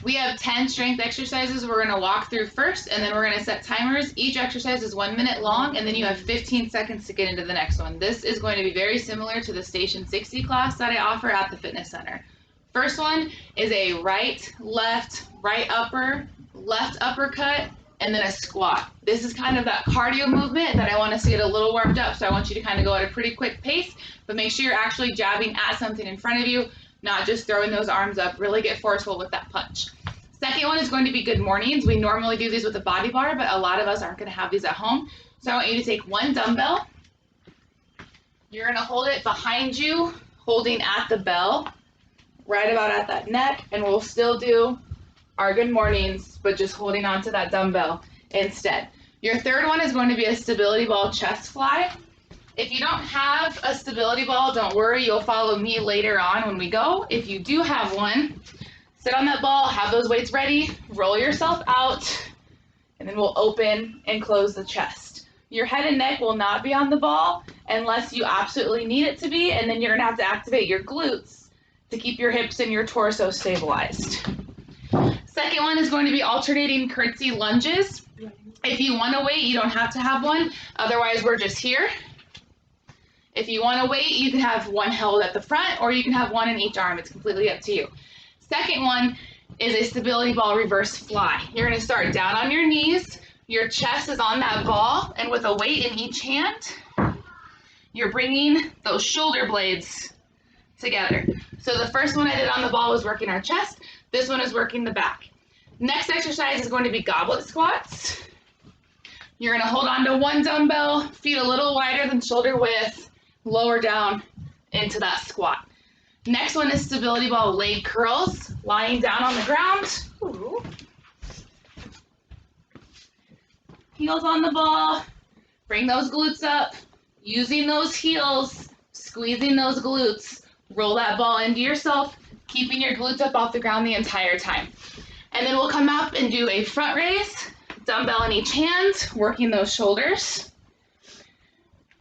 We have 10 strength exercises we're going to walk through first, and then we're going to set timers. Each exercise is 1 minute long, and then you have 15 seconds to get into the next one. This is going to be very similar to the Station 60 class that I offer at the fitness center. First one is a right, left, right upper, left uppercut, and then a squat. This is kind of that cardio movement that I want us to get a little warmed up, so I want you to kind of go at a pretty quick pace, but make sure you're actually jabbing at something in front of you, not just throwing those arms up. Really get forceful with that punch. Second one is going to be good mornings. We normally do these with a body bar, but a lot of us aren't going to have these at home. So I want you to take one dumbbell. You're going to hold it behind you, holding at the bell, right about at that neck, and we'll still do our good mornings, but just holding on to that dumbbell instead. Your third one is going to be a stability ball chest fly. If you don't have a stability ball, don't worry, you'll follow me later on when we go. If you do have one, sit on that ball, have those weights ready, roll yourself out, and then we'll open and close the chest. Your head and neck will not be on the ball unless you absolutely need it to be, and then you're gonna have to activate your glutes to keep your hips and your torso stabilized. Second one is going to be alternating curtsy lunges. If you want to wait, you don't have to have one, otherwise we're just here. If you want to wait, you can have one held at the front, or you can have one in each arm. It's completely up to you. Second one is a stability ball reverse fly. You're going to start down on your knees. Your chest is on that ball, and with a weight in each hand, you're bringing those shoulder blades together. So the first one I did on the ball was working our chest. This one is working the back. Next exercise is going to be goblet squats. You're going to hold on to one dumbbell, feet a little wider than shoulder width, lower down into that squat. Next one is stability ball leg curls, lying down on the ground. Ooh. Heels on the ball, bring those glutes up, using those heels, squeezing those glutes, roll that ball into yourself, keeping your glutes up off the ground the entire time. And then we'll come up and do a front raise, dumbbell in each hand, working those shoulders.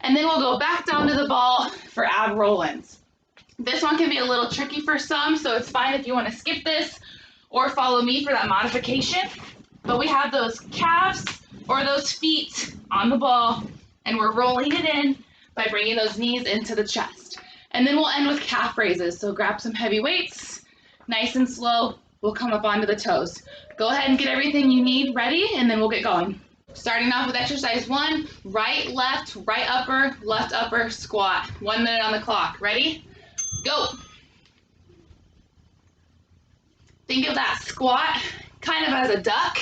And then we'll go back down to the ball for ab roll-ins. This one can be a little tricky for some, so it's fine if you want to skip this or follow me for that modification. But we have those calves or those feet on the ball, and we're rolling it in by bringing those knees into the chest. And then we'll end with calf raises. So grab some heavy weights, nice and slow. We'll come up onto the toes. Go ahead and get everything you need ready, and then we'll get going. Starting off with exercise 1, right, left upper, squat. 1 minute on the clock. Ready? Go. Think of that squat kind of as a duck,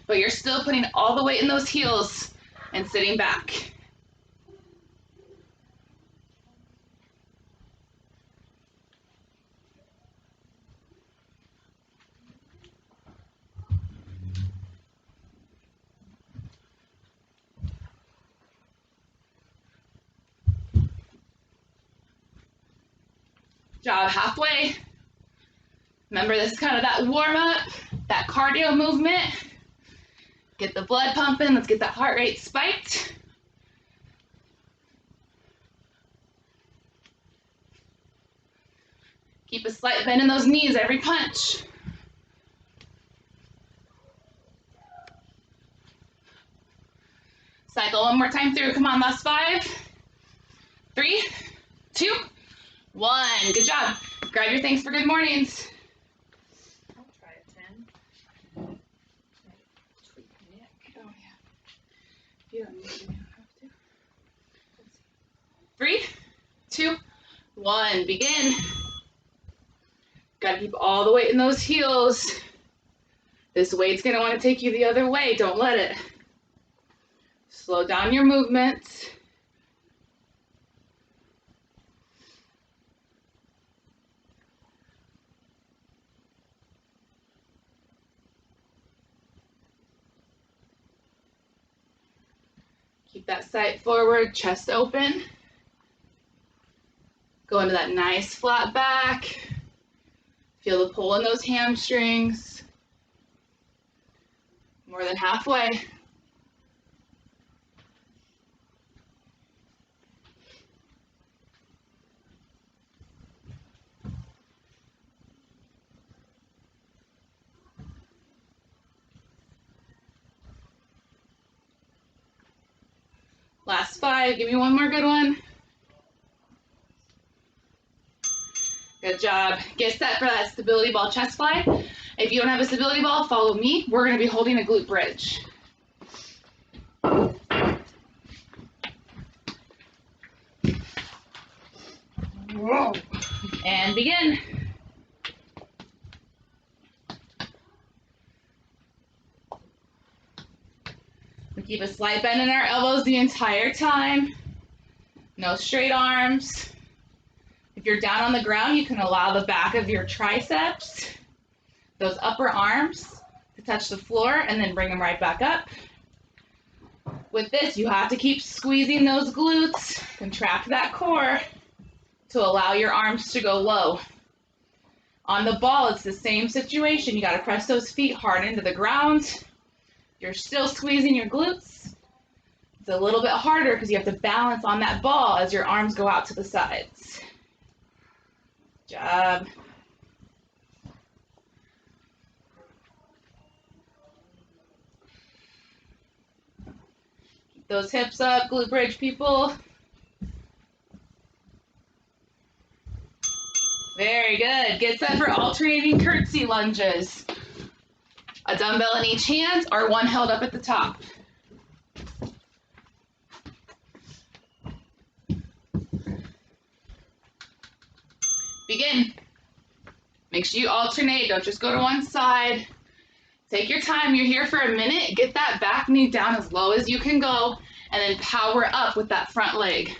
but you're still putting all the weight in those heels and sitting back. Job halfway. Remember, this is kind of that warm up, that cardio movement. Get the blood pumping. Let's get that heart rate spiked. Keep a slight bend in those knees every punch. Cycle one more time through. Come on, last 5, 3, 2, 1. Good job. Grab your things for good mornings. I'll try a 10. Tweak my neck. Oh, yeah. You don't need to. Have to. 3, 2, 1. Begin. Gotta keep all the weight in those heels. This weight's gonna want to take you the other way. Don't let it. Slow down your movements. Keep that side forward, chest open. Go into that nice flat back. Feel the pull in those hamstrings. More than halfway. Last 5. Give me one more good one. Good job. Get set for that stability ball chest fly. If you don't have a stability ball, follow me. We're going to be holding a glute bridge. Whoa. And begin. We keep a slight bend in our elbows the entire time. No straight arms. If you're down on the ground, you can allow the back of your triceps, those upper arms, to touch the floor and then bring them right back up. With this, you have to keep squeezing those glutes, contract that core to allow your arms to go low. On the ball, it's the same situation. You got to press those feet hard into the ground. You're still squeezing your glutes. It's a little bit harder because you have to balance on that ball as your arms go out to the sides. Good job. Keep those hips up, glute bridge, people. Very good. Get set for alternating curtsy lunges. A dumbbell in each hand or one held up at the top. Begin. Make sure you alternate. Don't just go to one side. Take your time. You're here for a minute. Get that back knee down as low as you can go, and then power up with that front leg.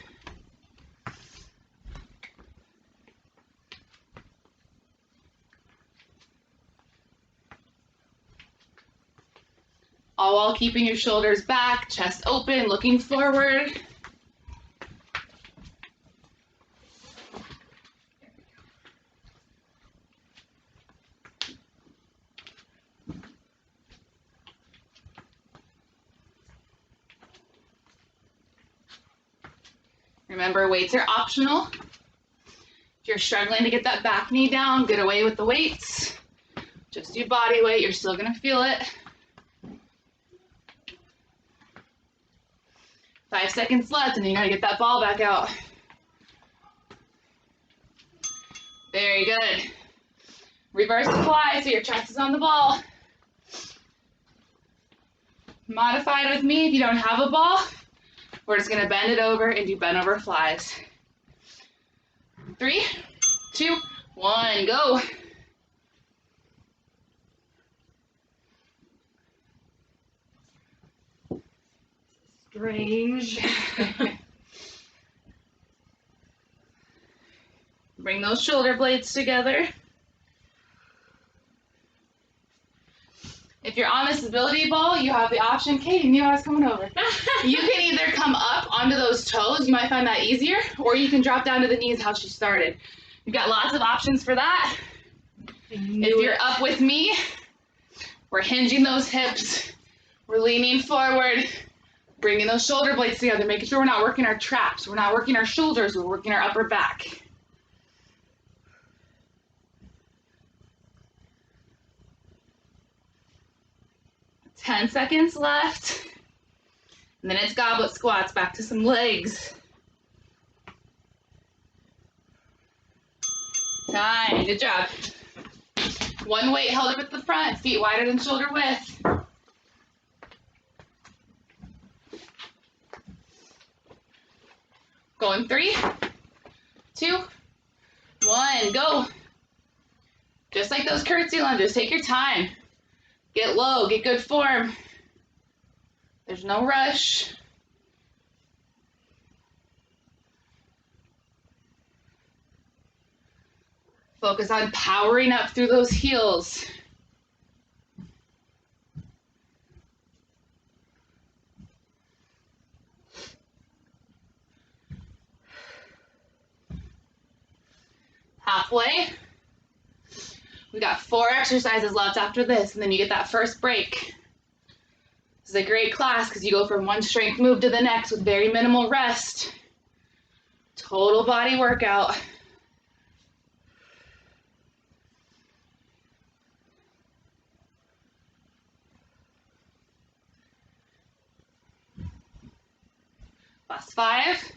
All while keeping your shoulders back, chest open, looking forward. Remember, weights are optional. If you're struggling to get that back knee down, get away with the weights. Just do body weight, you're still gonna feel it. 5 seconds left, and then you gotta get that ball back out. Very good. Reverse the fly so your chest is on the ball. Modified with me if you don't have a ball. We're just gonna bend it over and do bent over flies. 3, 2, 1, go. Strange. Bring those shoulder blades together. If you're on the stability ball, you have the option. Katie knew I was coming over. You can either come up onto those toes, you might find that easier, or you can drop down to the knees how she started. You've got lots of options for that. If you're up with me, we're hinging those hips, we're leaning forward, bringing those shoulder blades together, making sure we're not working our traps, we're not working our shoulders, we're working our upper back. 10 seconds left. And then it's goblet squats, back to some legs. Time, good job. One weight held up at the front, feet wider than shoulder width. Going 3, 2, 1, go. Just like those curtsy lunges, take your time. Get low, get good form. There's no rush. Focus on powering up through those heels. Halfway. We got 4 exercises left after this, and then you get that first break. This is a great class because you go from one strength move to the next with very minimal rest. Total body workout. Last 5.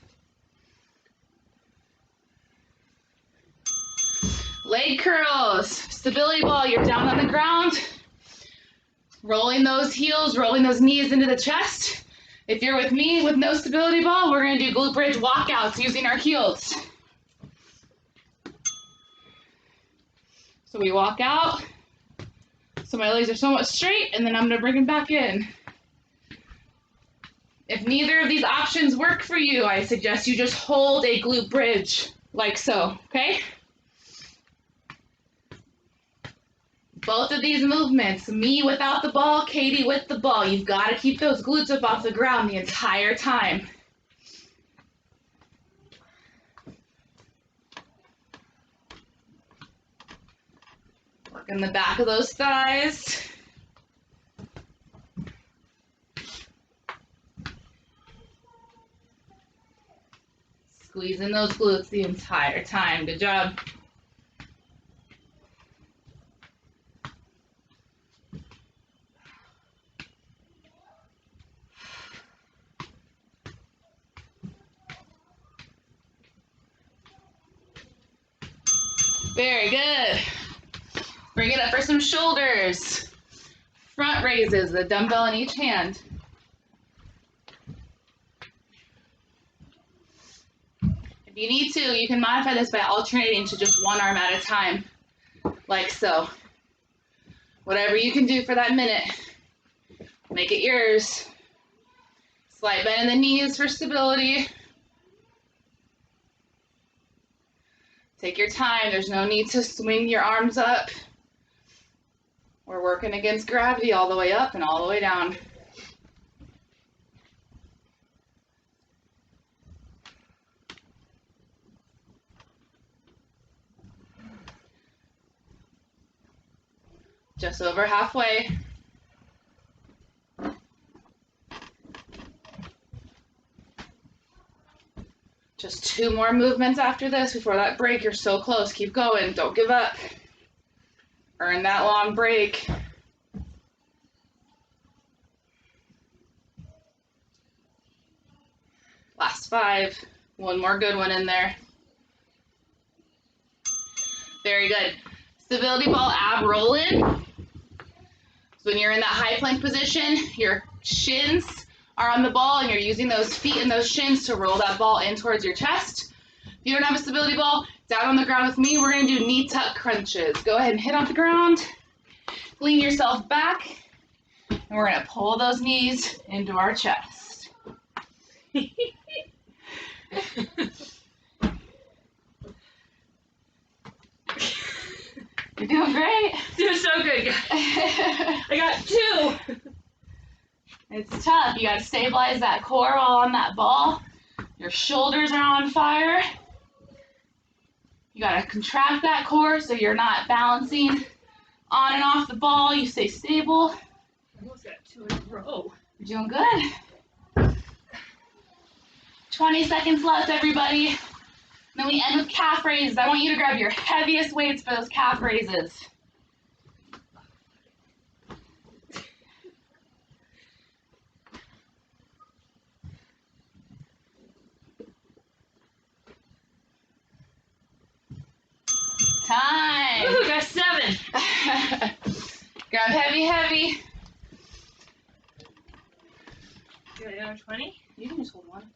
Leg curls, stability ball, you're down on the ground. Rolling those heels, rolling those knees into the chest. If you're with me with no stability ball, we're gonna do glute bridge walkouts using our heels. So we walk out, so my legs are somewhat straight, and then I'm gonna bring them back in. If neither of these options work for you, I suggest you just hold a glute bridge, like so, okay? Both of these movements, me without the ball, Katie with the ball, you've got to keep those glutes up off the ground the entire time. Work in the back of those thighs. Squeezing those glutes the entire time. Good job. Very good. Bring it up for some shoulders. Front raises, the dumbbell in each hand. If you need to, you can modify this by alternating to just one arm at a time, like so. Whatever you can do for that minute, make it yours. Slight bend in the knees for stability. Take your time, there's no need to swing your arms up. We're working against gravity all the way up and all the way down. Just over halfway. Just 2 more movements after this before that break. You're so close. Keep going. Don't give up. Earn that long break. Last 5. One more good one in there. Very good. Stability ball ab roll in. So when you're in that high plank position, your shins are on the ball and you're using those feet and those shins to roll that ball in towards your chest. If you don't have a stability ball, down on the ground with me, we're gonna do knee tuck crunches. Go ahead and hit off the ground, lean yourself back, and we're gonna pull those knees into our chest. You're doing great. Doing so good, guys. I got 2. It's tough. You gotta stabilize that core while on that ball. Your shoulders are on fire. You gotta contract that core so you're not balancing on and off the ball. You stay stable. I almost got 2 in a row. You're doing good. 20 seconds left, everybody. Then we end with calf raises. I want you to grab your heaviest weights for those calf raises. Time. Ooh, got 7. Grab heavy, heavy. Do I another 20? You can just hold one.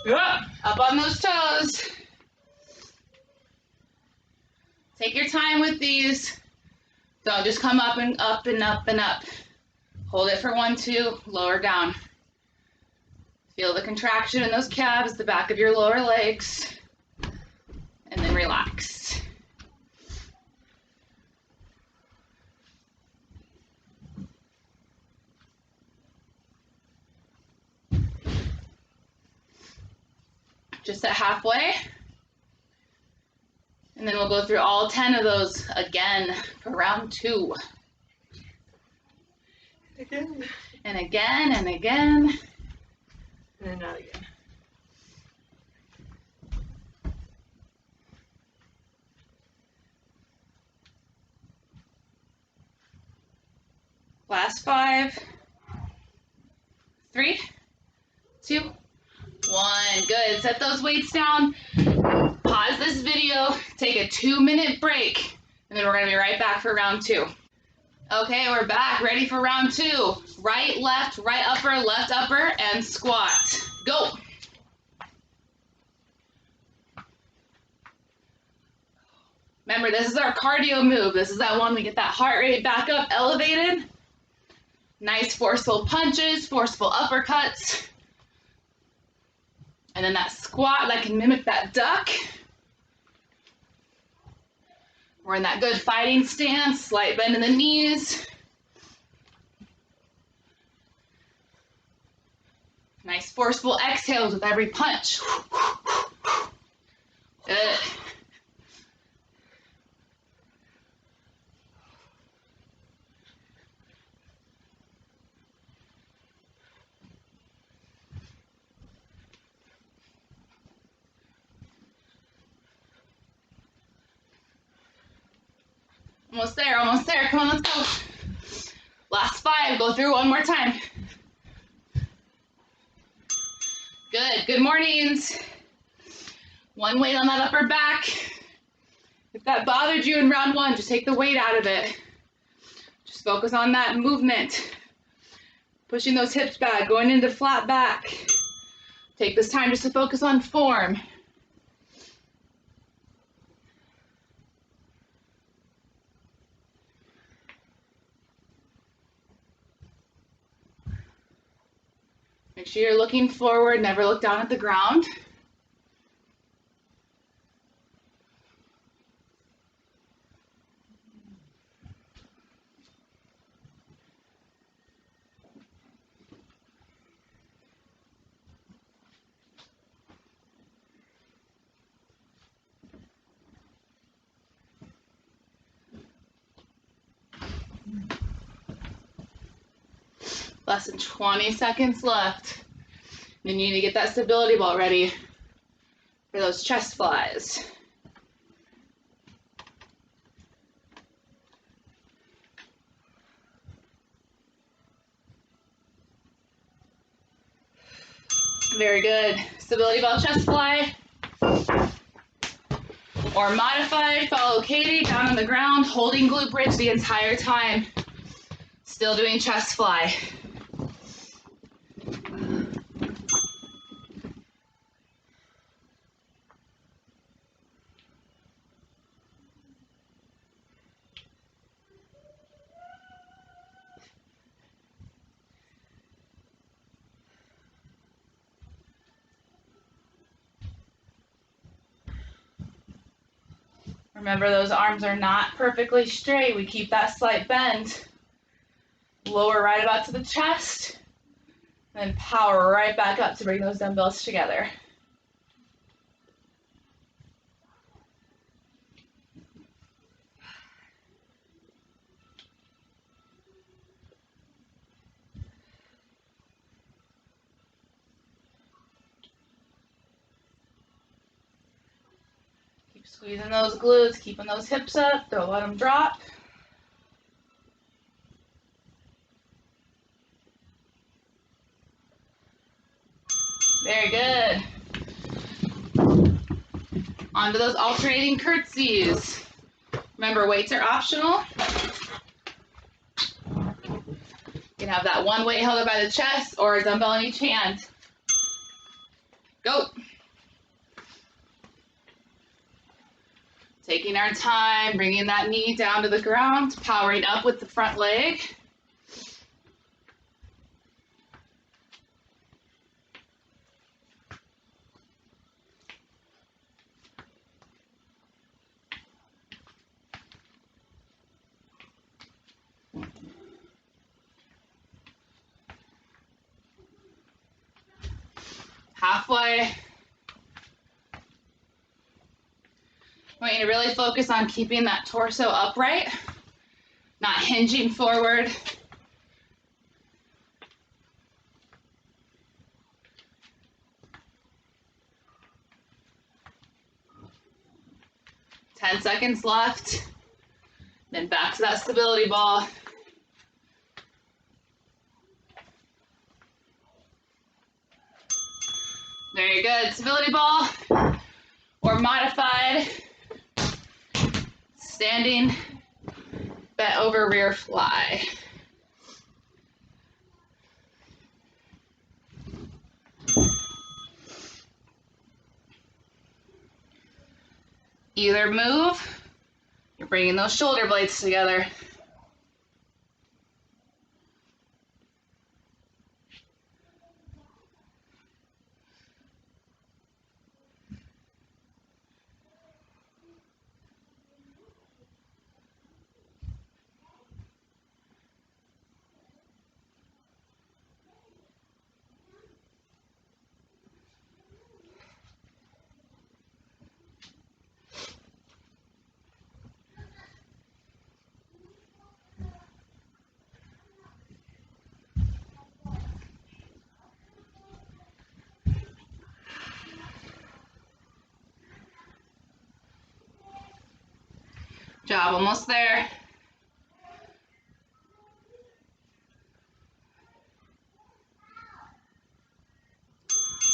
Yeah. Up on those toes. Take your time with these. Don't just come up and up and up and up. Hold it for 1, 2, lower down. Feel the contraction in those calves, the back of your lower legs, and then relax. Just at halfway. And then we'll go through all 10 of those again for round 2. Again. And again and again. And then not again. Last 5, 3, 2, 1. Good. Set those weights down. Pause this video. Take a 2-minute break. And then we're going to be right back for round 2. Okay, we're back. Ready for round 2. Right, left, left upper, and squat. Go. Remember, this is our cardio move. This is that one we get that heart rate back up, elevated. Nice forceful punches, forceful uppercuts. And then that squat that can mimic that duck. We're in that good fighting stance, slight bend in the knees. Nice forceful exhales with every punch. Good. Almost there, almost there. Come on, let's go. Last 5, go through one more time. Good, good mornings. One weight on that upper back. If that bothered you in round 1, just take the weight out of it. Just focus on that movement. Pushing those hips back, going into flat back. Take this time just to focus on form. Make sure you're looking forward, never look down at the ground. Less than 20 seconds left. Then you need to get that stability ball ready for those chest flies. Very good. Stability ball chest fly. Or modified, follow Katie down on the ground, holding glute bridge the entire time. Still doing chest fly. Remember, those arms are not perfectly straight. We keep that slight bend. Lower right about to the chest, and then power right back up to bring those dumbbells together. Keep squeezing those glutes, keeping those hips up. Don't let them drop. Very good. Onto those alternating curtsies. Remember, weights are optional. You can have that one weight held up by the chest or a dumbbell in each hand. Go. Taking our time, bringing that knee down to the ground, powering up with the front leg. Halfway. I want you to really focus on keeping that torso upright, not hinging forward. Ten seconds left. Then back to that stability ball. Very good. Stability ball or modified standing bent over rear fly. Either move, you're bringing those shoulder blades together. Job, almost there.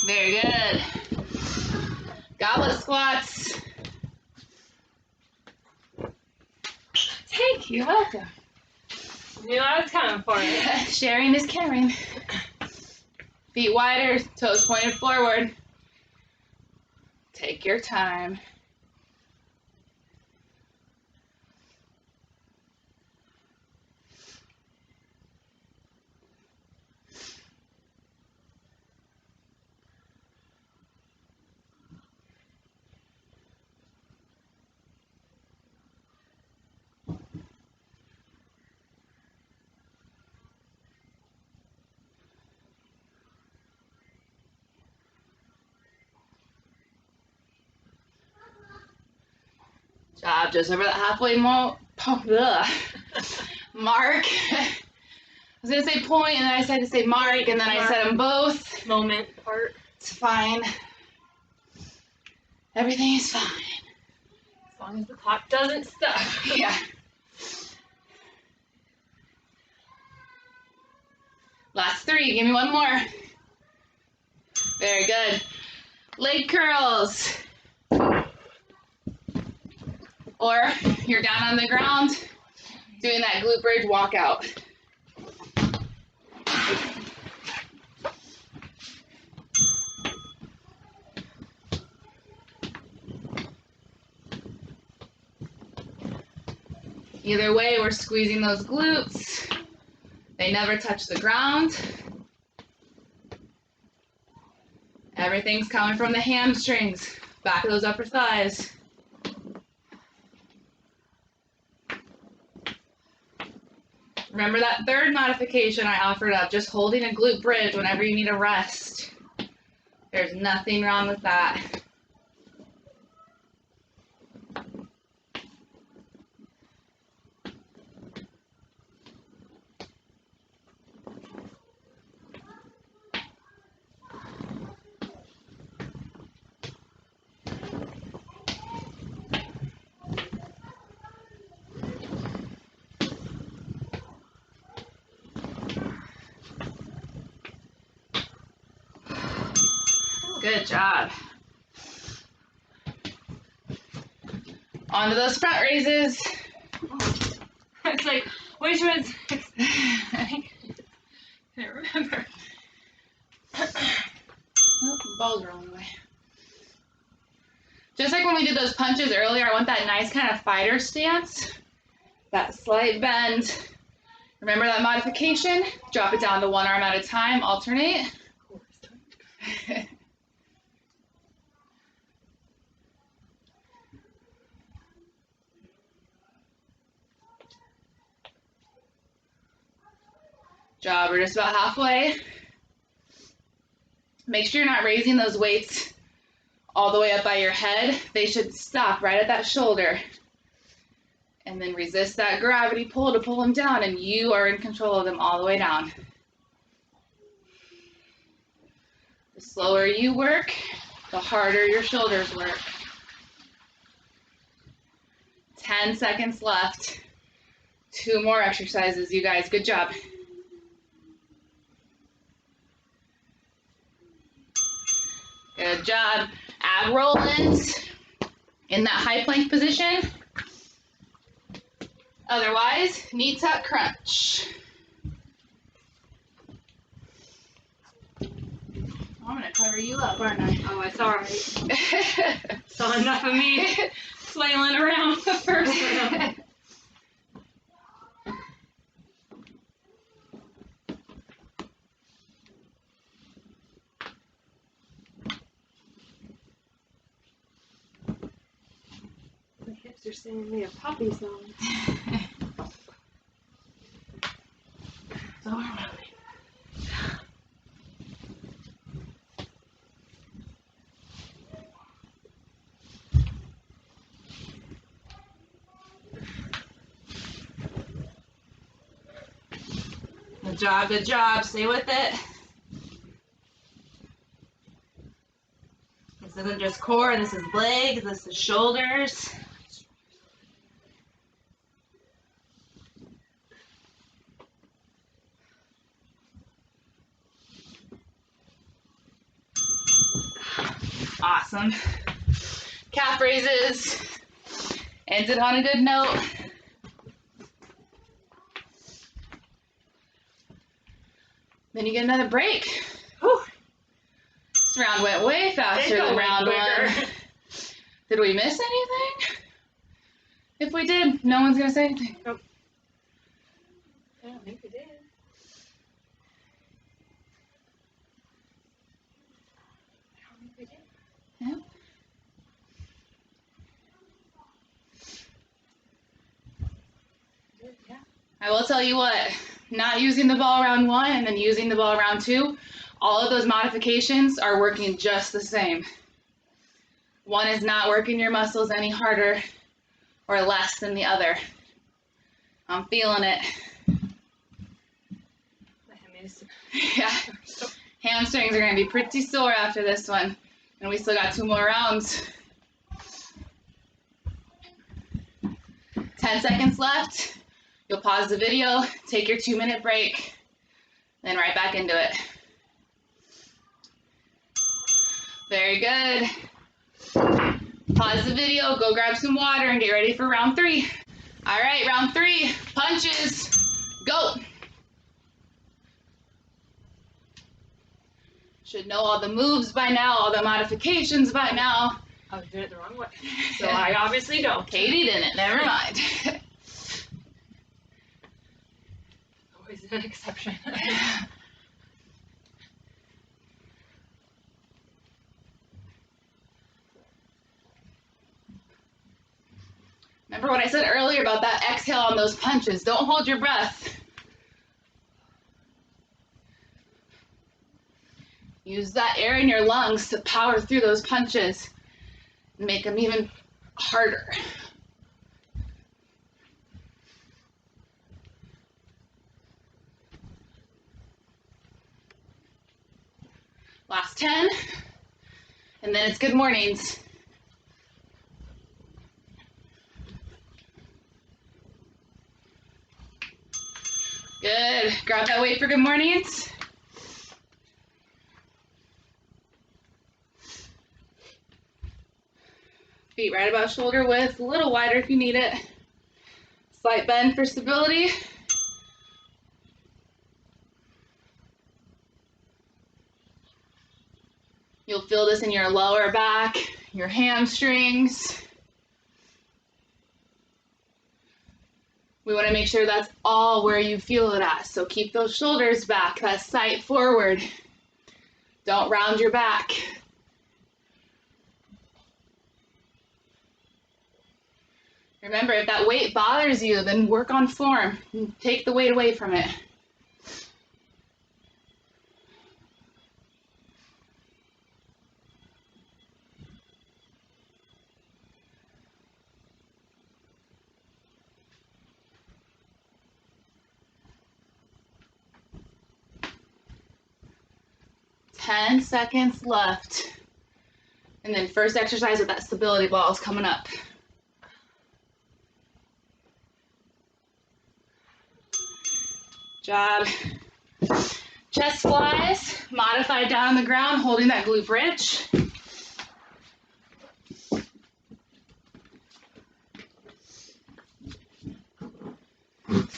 Very good. Goblet squats. Thank you, you're welcome. Knew I was coming for it. Sharing is caring. Feet wider, toes pointed forward. Take your time. Job, just over that halfway mark. I was gonna say point, and then I decided to say mark, and then I said them both. Moment part. It's fine. Everything is fine. As long as the clock doesn't stop. Yeah. Last 3. Give me one more. Very good. Leg curls. Or you're down on the ground doing that glute bridge walkout. Either way, we're squeezing those glutes. They never touch the ground. Everything's coming from the hamstrings, back of those upper thighs. Remember that third modification I offered up, just holding a glute bridge whenever you need a rest. There's nothing wrong with that. Good job. Onto those front raises. It's like, which one's? I can't remember. Oh, ball's rolling away. Just like when we did those punches earlier, I want that nice kind of fighter stance. That slight bend. Remember that modification? Drop it down to one arm at a time, alternate. Job, we're just about halfway. Make sure you're not raising those weights all the way up by your head. They should stop right at that shoulder. And then resist that gravity pull to pull them down, and you are in control of them all the way down. The slower you work, the harder your shoulders work. 10 seconds left. 2 more exercises, you guys. Good job. Good job. Ab roll-ins in that high plank position. Otherwise, knee tuck crunch. I'm gonna cover you up, aren't I? Oh, it's alright. Saw enough of me flailing around the first round. My hips are singing me a poppy song. So are we. Good job, good job. Stay with it. This isn't just core, this is legs, this is shoulders. Awesome. Calf raises. Ends it on a good note. Then you get another break. Whew. This round went way faster than round one. Did we miss anything? If we did, no one's gonna say anything. Nope. I don't think we did. I don't think we did. Yeah. Yeah. I will tell you what, not using the ball round one and then using the ball round two, all of those modifications are working just the same. One is not working your muscles any harder or less than the other. I'm feeling it. My hammies. Yeah. Hamstrings are going to be pretty sore after this one. And we still got 2 more rounds. 10 seconds left. You'll pause the video, take your 2-minute break, then right back into it. Very good. Pause the video, go grab some water, and get ready for round 3. All right, round 3, punches, go. Should know all the moves by now, all the modifications by now. I was doing it the wrong way. So I obviously don't. Katie didn't, never mind. Always an exception. Remember what I said earlier about that exhale on those punches. Don't hold your breath. Use that air in your lungs to power through those punches and make them even harder. Last 10, and then it's good mornings. Good. Grab that weight for good mornings. Feet right about shoulder width, a little wider if you need it. Slight bend for stability. You'll feel this in your lower back, your hamstrings. We want to make sure that's all where you feel it at. So keep those shoulders back, that sight forward. Don't round your back. Remember, if that weight bothers you, then work on form. Take the weight away from it. Ten seconds left. And then first exercise with that stability ball is coming up. Job. Chest flies, modified down on the ground, holding that glute bridge.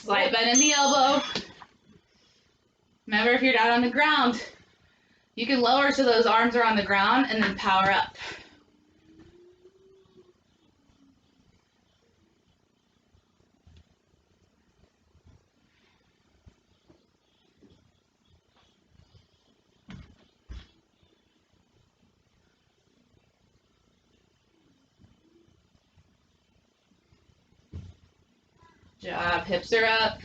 Slight bend in the elbow. Remember, if you're down on the ground, you can lower so those arms are on the ground and then power up. Job, hips are up.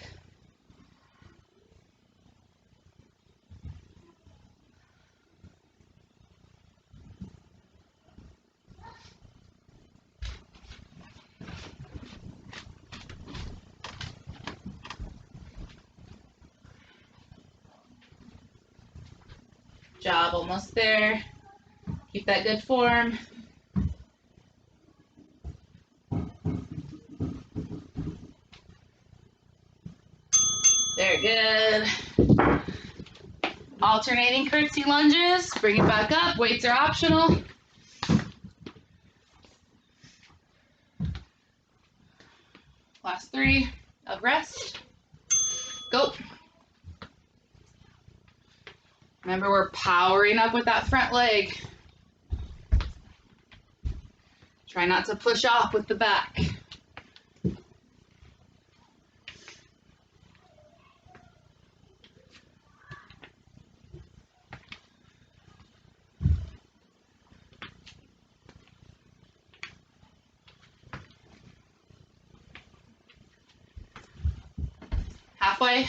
Job, almost there. Keep that good form. Very good. Alternating curtsy lunges. Bring it back up. Weights are optional. Last 3 of rest. Go. Remember, we're powering up with that front leg. Try not to push off with the back. Halfway.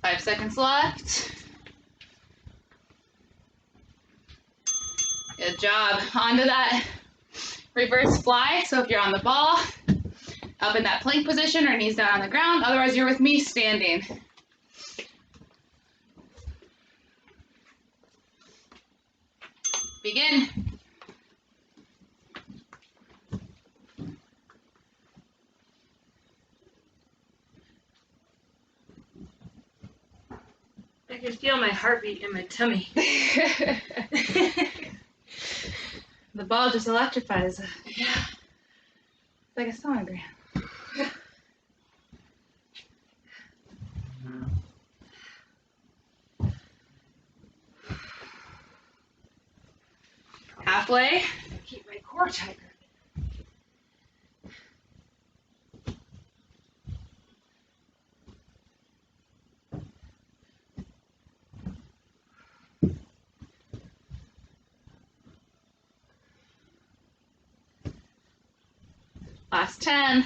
Five seconds left. Good job. Onto that reverse fly. So if you're on the ball, up in that plank position or knees down on the ground. Otherwise, you're with me standing. Begin. I can feel my heartbeat in my tummy. The ball just electrifies. Yeah. It's like a sonogram. Halfway. Keep my core tighter. Last 10.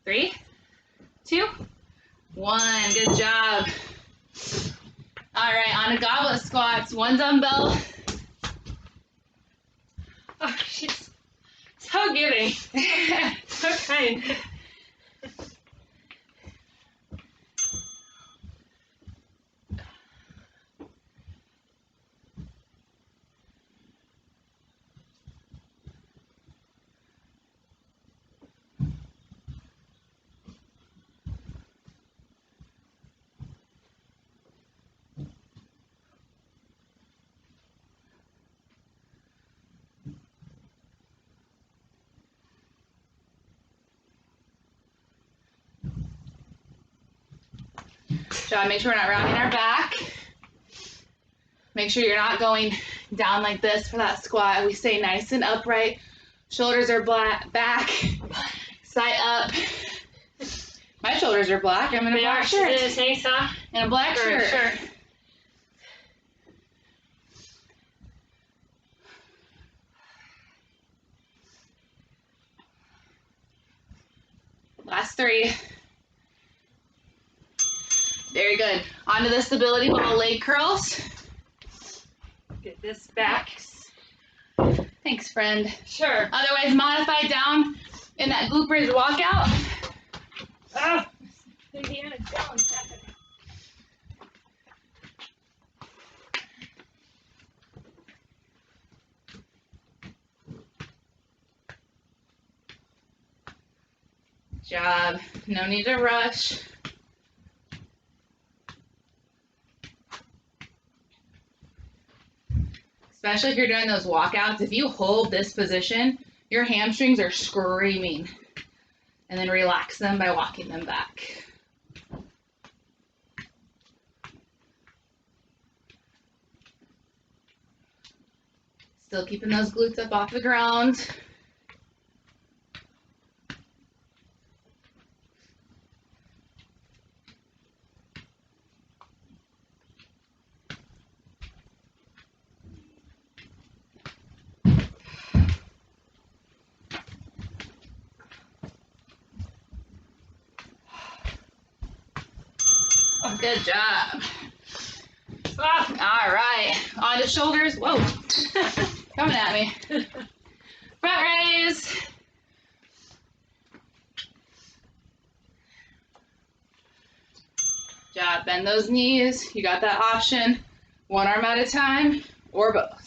3, 2, 1. Good job. All right, on to goblet squats. 1 dumbbell. Oh, she's so giving. So kind. Job, make sure we're not rounding our back. Make sure you're not going down like this for that squat. We stay nice and upright. Shoulders are back, side up. My shoulders are black. I'm in a black shirt. And a black shirt. Last 3. Very good. Onto the stability ball leg curls. Get this back. Thanks, friend. Sure. Otherwise, modify down in that glute bridge walkout. Oh, Indiana Jones happened. Job. No need to rush. Especially if you're doing those walkouts, if you hold this position, your hamstrings are screaming. And then relax them by walking them back. Still keeping those glutes up off the ground. Good job. All right, on to shoulders. Whoa, coming at me. Front raise. Job, bend those knees. You got that option. One arm at a time or both.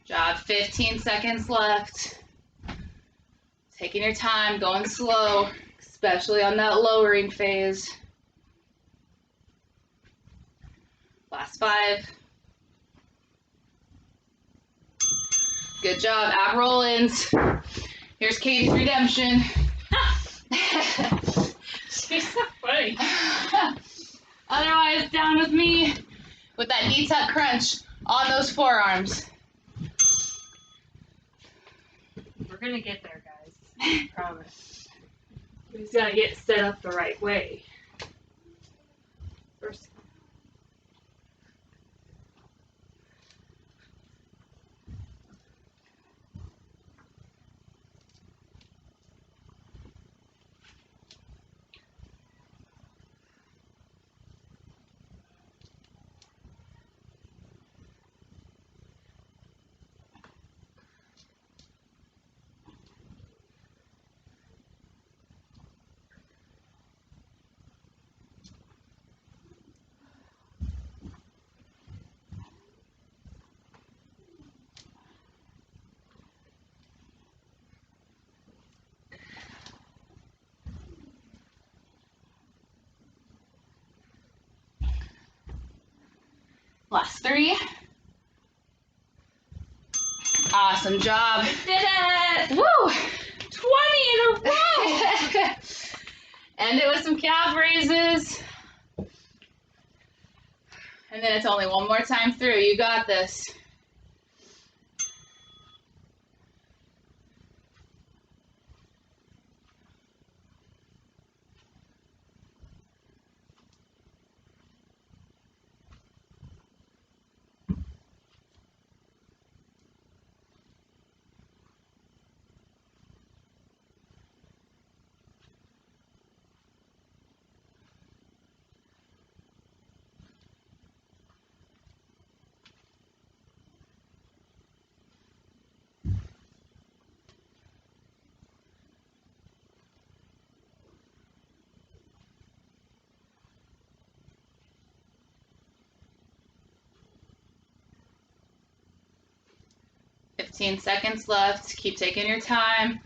Job, 15 seconds left. Taking your time, going slow, especially on that lowering phase. Last 5. Good job, ab roll-ins. Here's Katie's redemption. She's so funny. Otherwise, down with me with that knee tuck crunch on those forearms. We're gonna get there, guys. I promise. We just gotta get set up the right way. First. Last 3. Awesome job. Did it! Woo! 20 in a row! End it with some calf raises. And then it's only one more time through. You got this. Seconds left. Keep taking your time,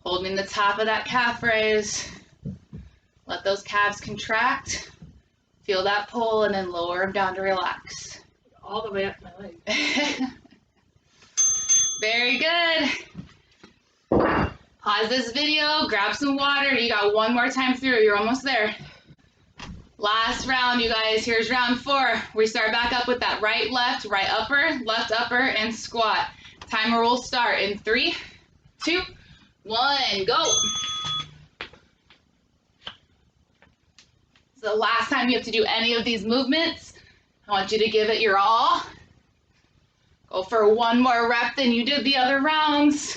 holding the top of that calf raise. Let those calves contract. Feel that pull and then lower them down to relax. All the way up my leg. Very good. Pause this video, grab some water. You got one more time through. You're almost there. Last round, you guys. Here's round 4. We start back up with that right, left, left, upper, and squat. Timer will start in 3, 2, 1, go. So the last time you have to do any of these movements, I want you to give it your all. Go for one more rep than you did the other rounds.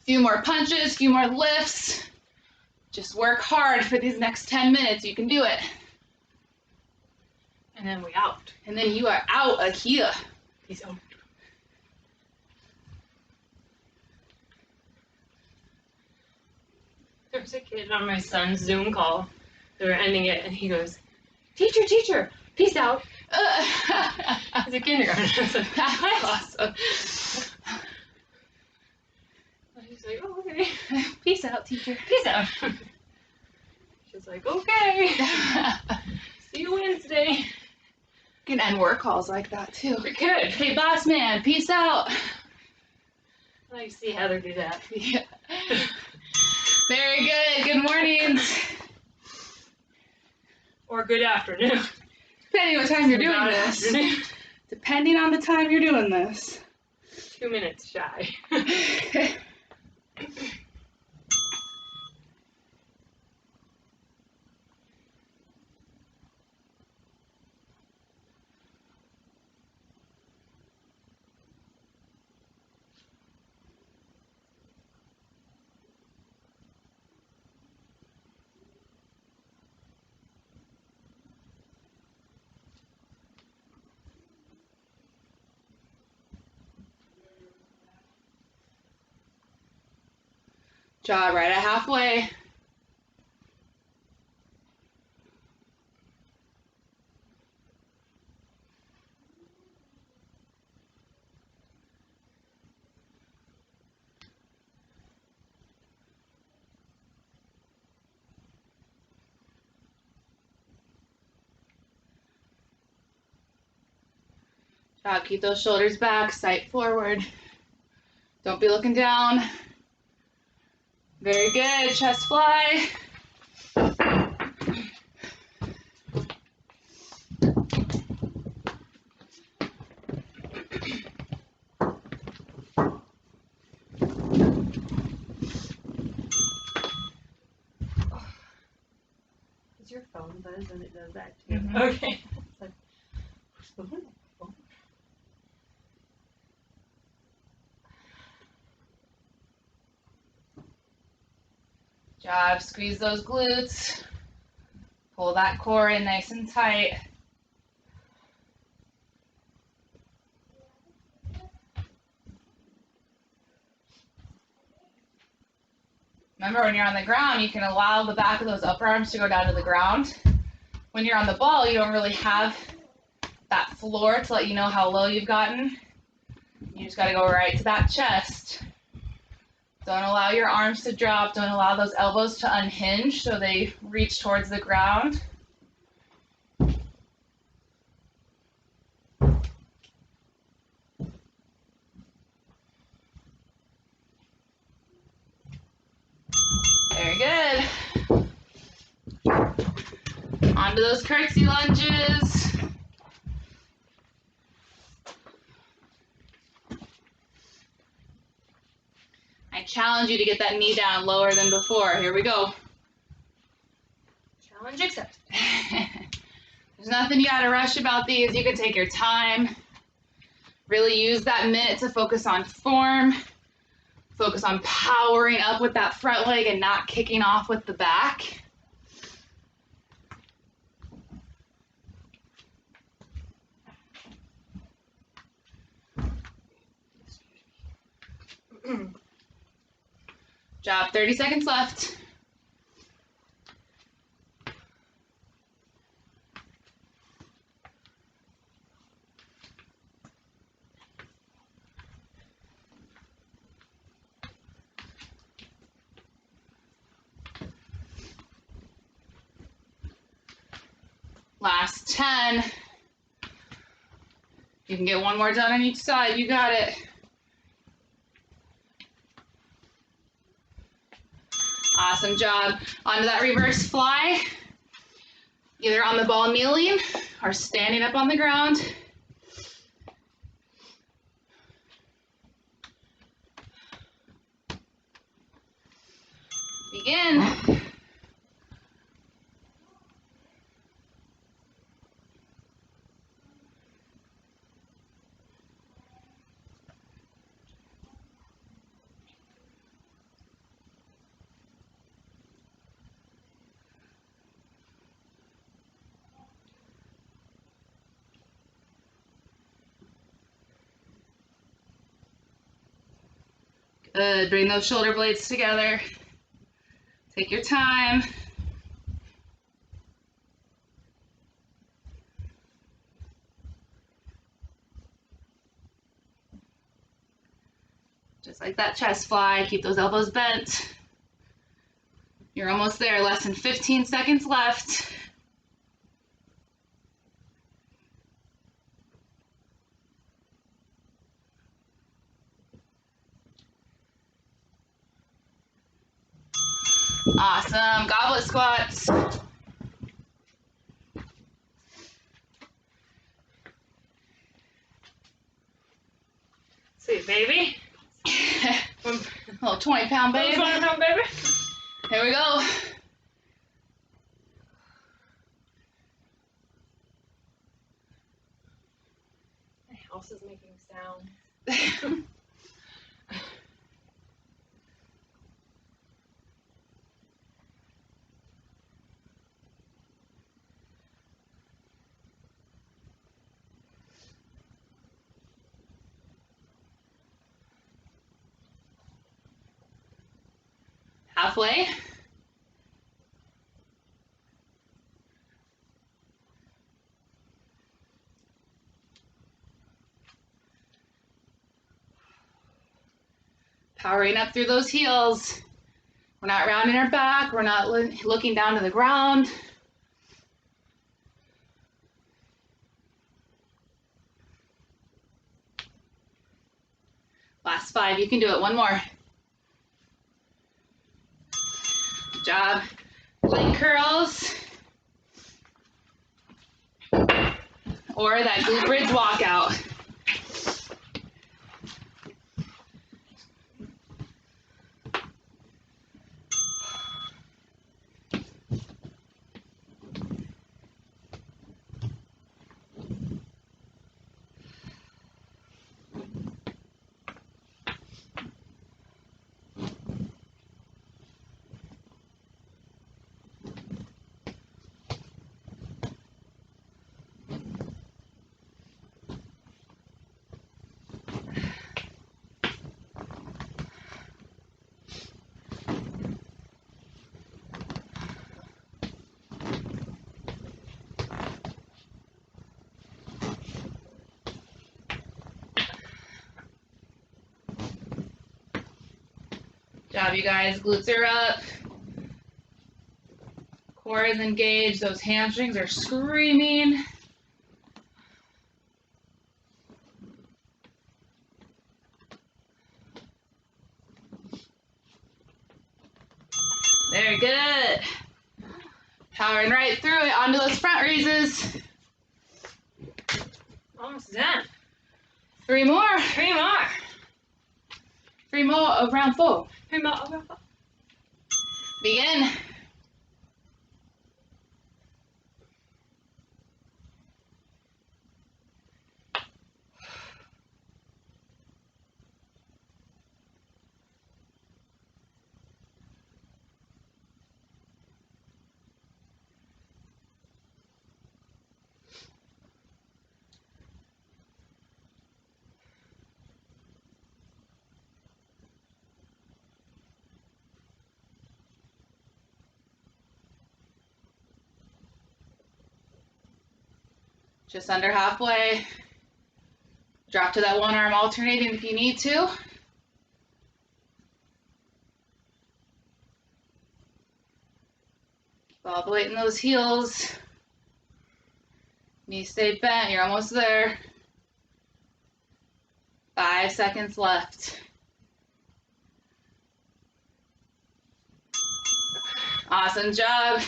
A few more punches, a few more lifts. Just work hard for these next 10 minutes. You can do it. And then we out. And then you are out of here. Peace out. There was a kid on my son's Zoom call. They were ending it, and he goes, "Teacher, teacher, peace out." He's a kindergarten. That's awesome. He's like, "Oh, okay. Peace out, teacher. Peace out." She's like, "Okay. See you Wednesday." You can end work calls like that too. We could. Hey, boss man, peace out. I like to see Heather do that. Yeah. Very good. Good mornings. Or good afternoon. Depending on what time you're doing About this. afternoon. Depending on the time you're doing this. 2 minutes shy. Jaw right at halfway. Jaw, keep those shoulders back, sight forward. Don't be looking down. Very good. Chest fly. Does your phone buzz when it does that too? Mhm. Okay. It's like, who's the one? Job, squeeze those glutes. Pull that core in nice and tight. Remember, when you're on the ground, you can allow the back of those upper arms to go down to the ground. When you're on the ball, you don't really have that floor to let you know how low you've gotten. You just got to go right to that chest. Don't allow your arms to drop. Don't allow those elbows to unhinge so they reach towards the ground. Very good. Onto those curtsy lunges. I challenge you to get that knee down lower than before. Here we go. Challenge accepted. There's nothing you gotta rush about these. You can take your time. Really use that minute to focus on form. Focus on powering up with that front leg and not kicking off with the back. Job, 30 seconds left. Last 10. You can get one more done on each side. You got it. Awesome job. Onto that reverse fly. Either on the ball kneeling or standing up on the ground. Begin. Good. Bring those shoulder blades together. Take your time. Just like that chest fly, keep those elbows bent. You're almost there, less than 15 seconds left. Awesome, goblet squats. Sweet baby. Little 20-pound baby. 20-pound baby. Here we go. My house is making sounds. Halfway. Powering up through those heels. We're not rounding our back. We're not looking down to the ground. Last 5. You can do it. One more. Good job. Leg curls. Or that glute bridge walkout. Good job, you guys. Glutes are up. Core is engaged. Those hamstrings are screaming. Very good. Powering right through it onto those front raises. Almost done. 3 more. 3 more. 3 more of round 4. 3 more of round 4. Begin. Just under halfway. Drop to that one arm alternating if you need to. Keep all the weight in those heels. Knees stay bent, you're almost there. 5 seconds left. Awesome job.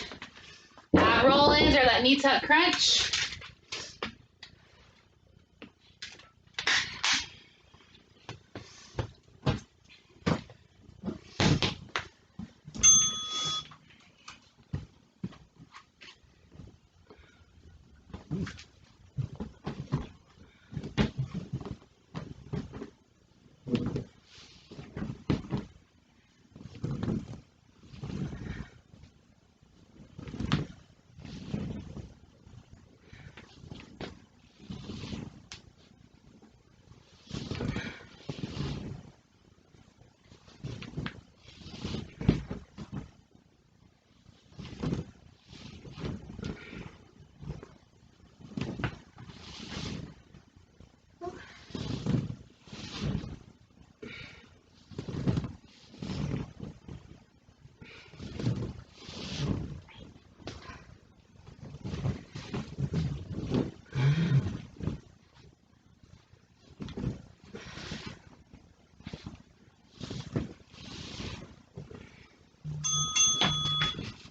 that roll-ins or that knee tuck crunch.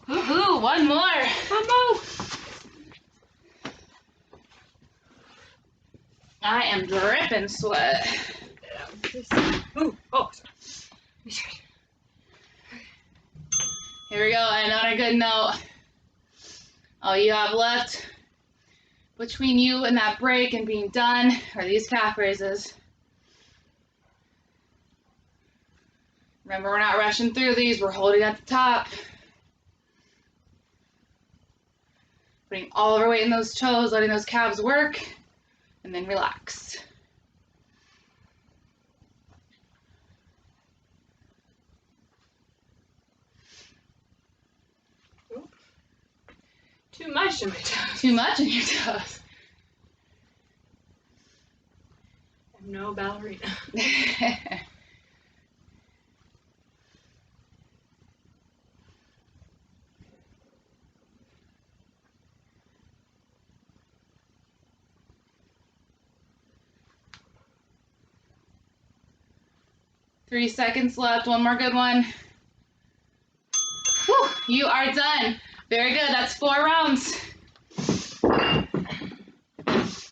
Woohoo, one more. One more. I am dripping sweat. Ooh, oh. Here we go, and on a good note, all you have left between you and that break and being done are these calf raises. Remember, we're not rushing through these, we're holding at the top. Putting all of our weight in those toes, letting those calves work, and then relax. Too much in my toes. Too much in your toes. I'm no ballerina. 3 seconds left, one more good one. Whew, you are done. Very good, that's 4 rounds.